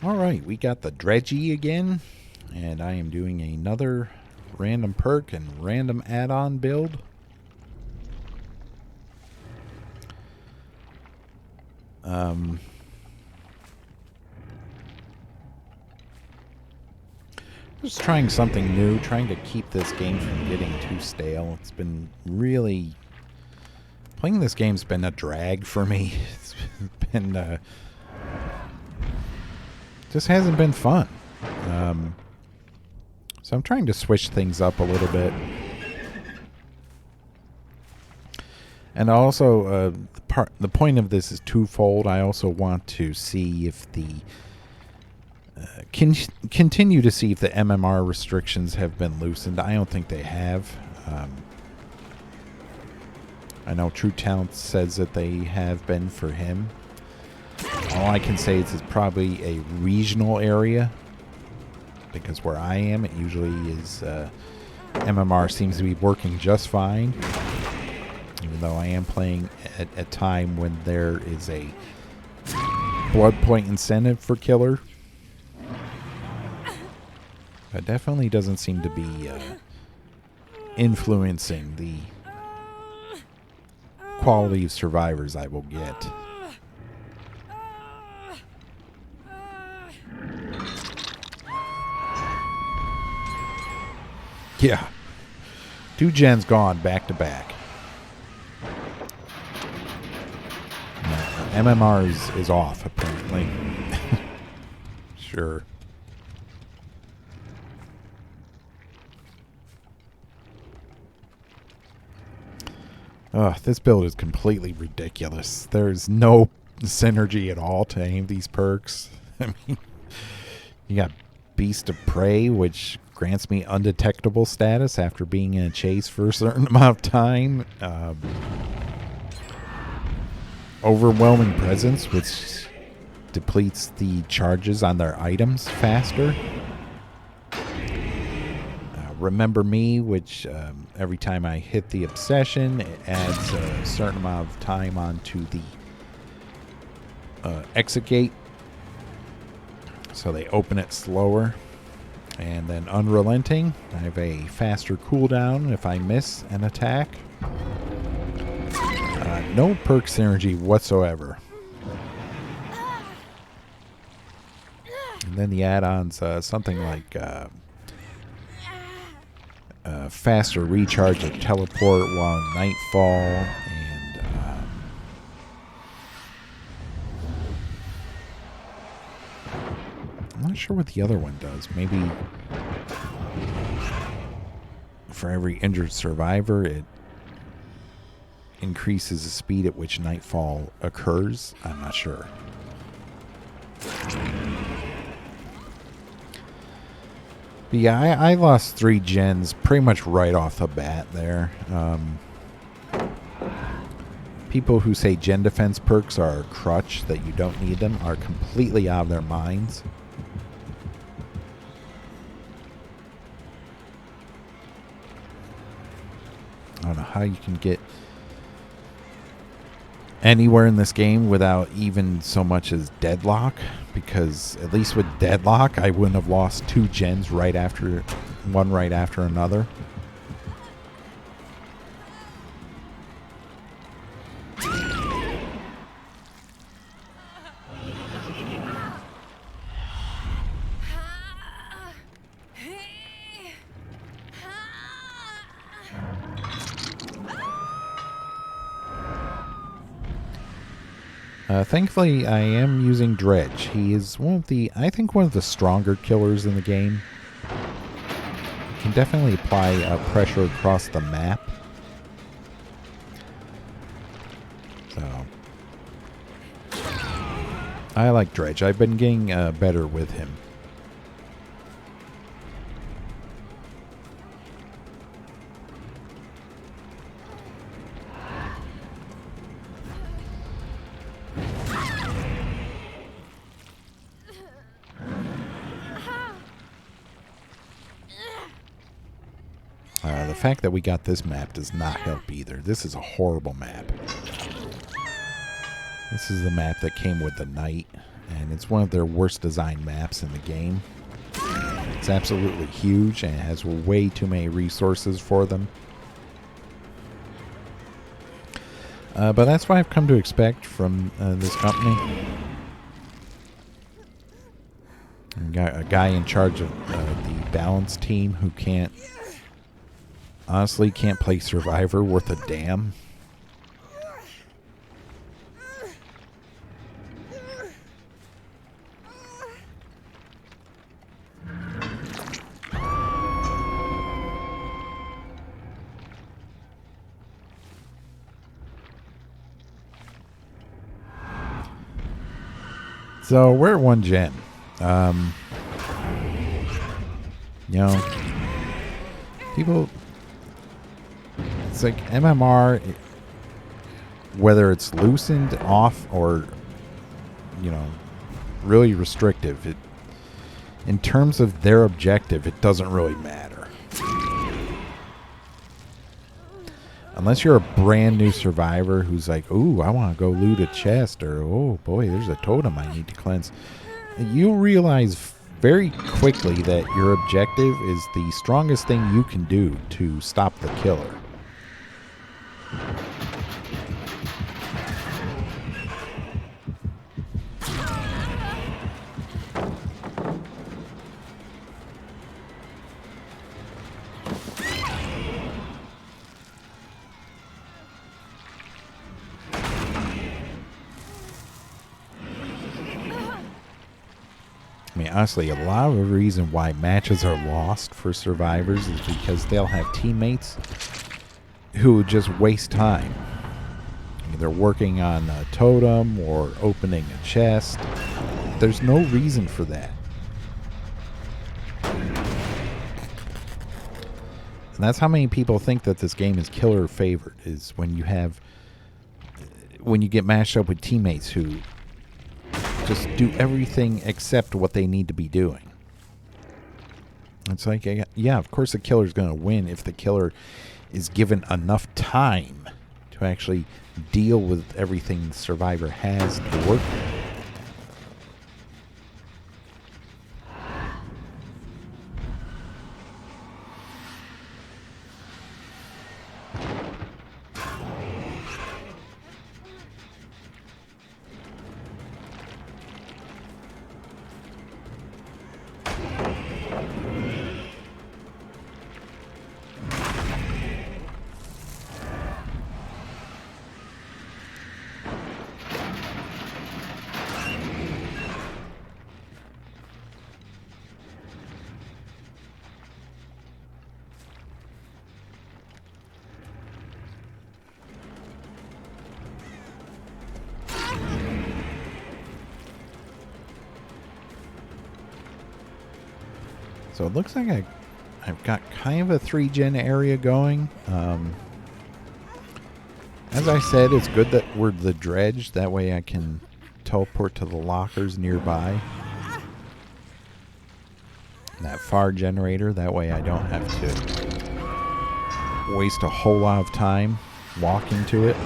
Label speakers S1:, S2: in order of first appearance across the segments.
S1: Alright, we got the Dredgy again, and I am doing another random perk and random add-on build. Just trying something new, trying to keep this game from getting too stale. It's been really... Playing this game's been a drag for me. It's been... just hasn't been fun. So I'm trying to switch things up a little bit. And also, the point of this is twofold. I also want to see if the... continue to see if the MMR restrictions have been loosened. I don't think they have. I know True Talent says that they have been for him. All I can say is it's probably a regional area, because where I am, it usually is MMR seems to be working just fine, even though I am playing at a time when there is a blood point incentive for killer. That definitely doesn't seem to be influencing the quality of survivors I will get. Yeah. 2 gens gone back to back. MMR is off, apparently. Sure. This build is completely ridiculous. There's no synergy at all to any of these perks. I mean, you got Beast of Prey, which grants me undetectable status after being in a chase for a certain amount of time. Overwhelming Presence, which depletes the charges on their items faster. Remember Me, which every time I hit the obsession, it adds a certain amount of time onto the exit gate, so they open it slower. And then Unrelenting, I have a faster cooldown if I miss an attack. No perk synergy whatsoever. And then the add-ons, something like faster recharge of teleport while nightfall, and I'm not sure what the other one does. Maybe for every injured survivor, it increases the speed at which nightfall occurs. I'm not sure. But yeah, I lost 3 gens pretty much right off the bat there. People who say gen defense perks are a crutch, that you don't need them, are completely out of their minds. I don't know how you can get anywhere in this game without even so much as deadlock, because at least with deadlock I wouldn't have lost 2 gens right after another. Thankfully, I am using Dredge. He is I think one of the stronger killers in the game. He can definitely apply pressure across the map. So, I like Dredge. I've been getting better with him. The fact that we got this map does not help either. This is a horrible map. This is the map that came with the knight. And it's one of their worst designed maps in the game. It's absolutely huge and it has way too many resources for them. But that's what I've come to expect from this company. We got a guy in charge of the balance team who honestly can't play Survivor worth a damn. So we're at 1 gen. You know, people, it's like MMR, whether it's loosened off or, you know, really restrictive, in terms of their objective, it doesn't really matter. Unless you're a brand new survivor who's like, ooh, I want to go loot a chest, or, oh boy, there's a totem I need to cleanse. You realize very quickly that your objective is the strongest thing you can do to stop the killer. I mean, honestly, a lot of the reason why matches are lost for survivors is because they'll have teammates who just waste time. Either working on a totem or opening a chest. There's no reason for that. And that's how many people think that this game is killer favored, is when you get matched up with teammates who just do everything except what they need to be doing. It's like, yeah, of course the killer's going to win if the killer is given enough time to actually deal with everything the survivor has to work with. So it looks like I've got kind of a 3-gen area going. As I said, it's good that we're the dredge. That way I can teleport to the lockers nearby. That far generator. That way I don't have to waste a whole lot of time walking to it.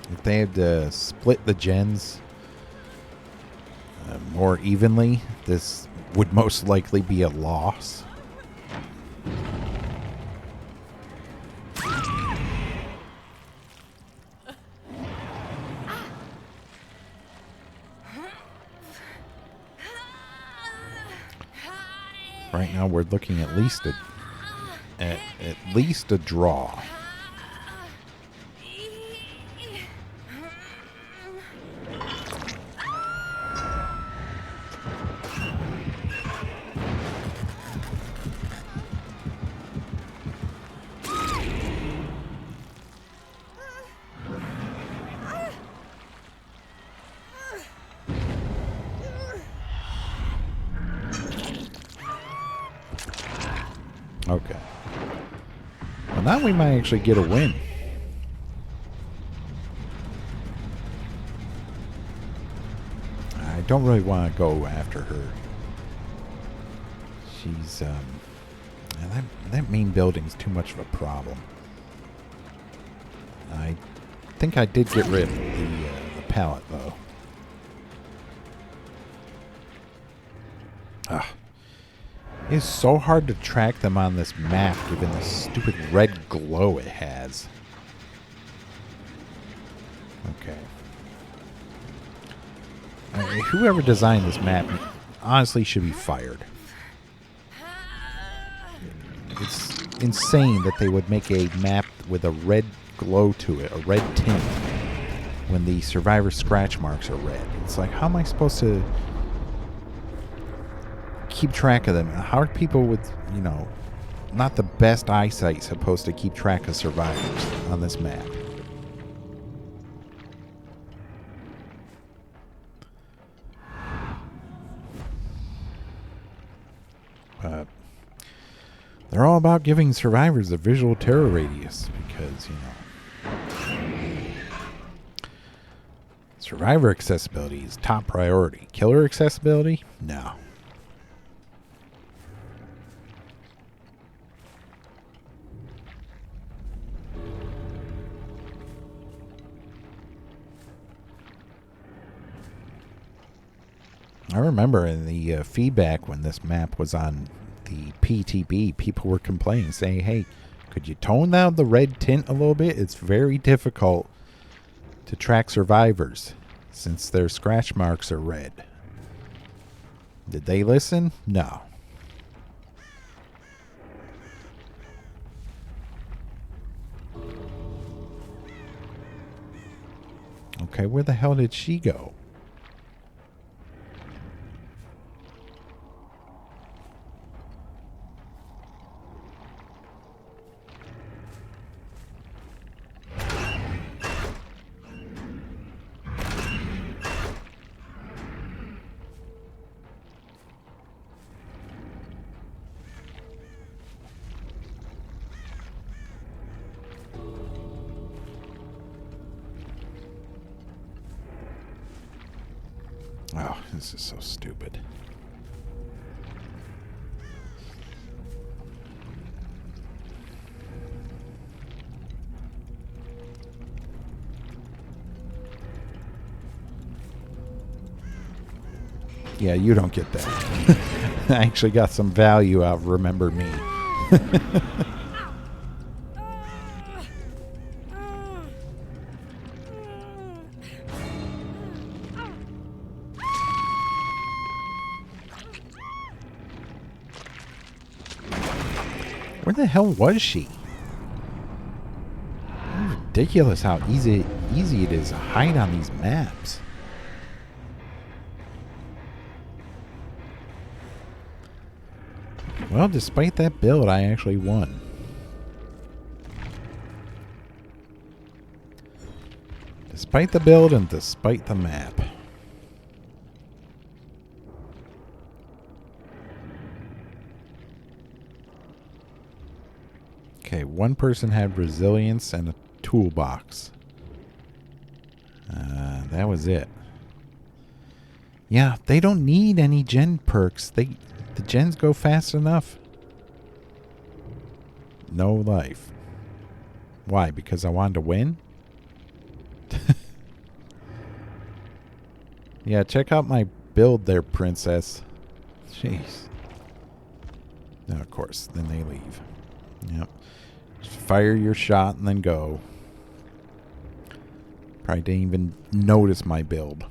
S1: If they had to split the gens more evenly, this would most likely be a loss. Right now we're looking at least a draw. Okay. Well, now we might actually get a win. I don't really want to go after her. She's, that main building's too much of a problem. I think I did get rid of the pallet, though. It's so hard to track them on this map, given the stupid red glow it has. Okay. Whoever designed this map honestly should be fired. It's insane that they would make a map with a red glow to it, a red tint, when the survivor scratch marks are red. It's like, how am I supposed to keep track of them? How are people with, you know, not the best eyesight supposed to keep track of survivors on this map? They're all about giving survivors a visual terror radius because, you know, survivor accessibility is top priority. Killer accessibility? No. I remember in the feedback when this map was on the PTB, people were complaining, saying, hey, could you tone down the red tint a little bit? It's very difficult to track survivors since their scratch marks are red. Did they listen? No. Okay, where the hell did she go? Oh, this is so stupid. Yeah, you don't get that. I actually got some value out of Remember Me. Where the hell was she? It's ridiculous how easy it is to hide on these maps. Well, despite that build, I actually won. Despite the build and despite the map. Okay, one person had resilience and a toolbox. That was it. Yeah, they don't need any gen perks. The gens go fast enough. No life. Why? Because I wanted to win? Yeah, check out my build there, princess. Jeez. No, of course. Then they leave. Yep. Just fire your shot and then go. Probably didn't even notice my build.